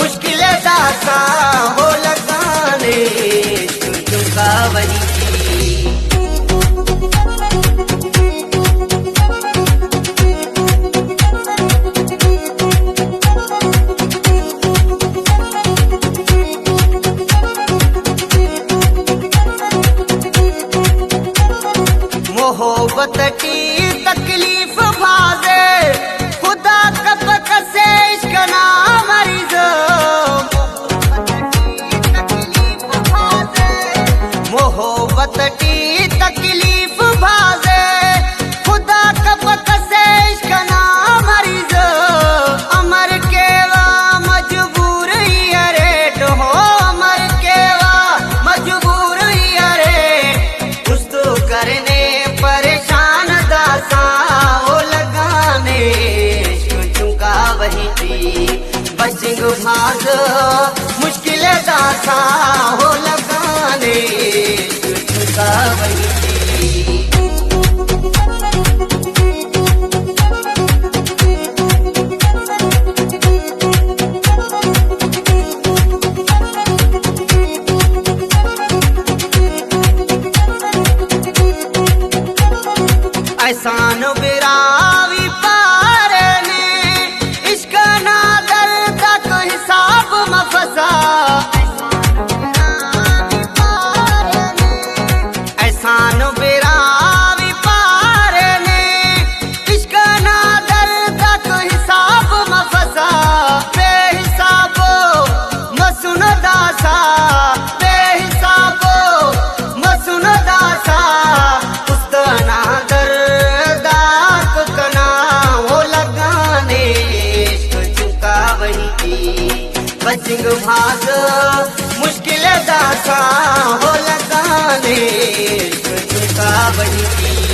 मुश्किल दासा हो लगाने चुका वही मोहब्बत की तकलीफ भाजे खुदा कब कसे इश्क ना मरीज मोहब्बत की तकलीफ भाजे खुदा कब कसे इश्क ना मरीज अमर केवा मजबूर ही अरेट हो अमर केवा मजबूर ही अरेट कुछ तो करने परेशान दासा हो लगाने चुका वही थी बसिंग भाग मुश्किल दासा हो लगाने चुका वही थी एहसान बिरावी पारे ने इश्क ना दर्द तक हिसाब मफसा एहसान बिरावी पारे ने इश्क ना दर्द तक हिसाब मफसा बेहिसाबो मसुन दासा बेहिसाबो मसुन दासा उस्तना बसिंग भाग मुश्किल दासा हो लगाने चुका वही थी।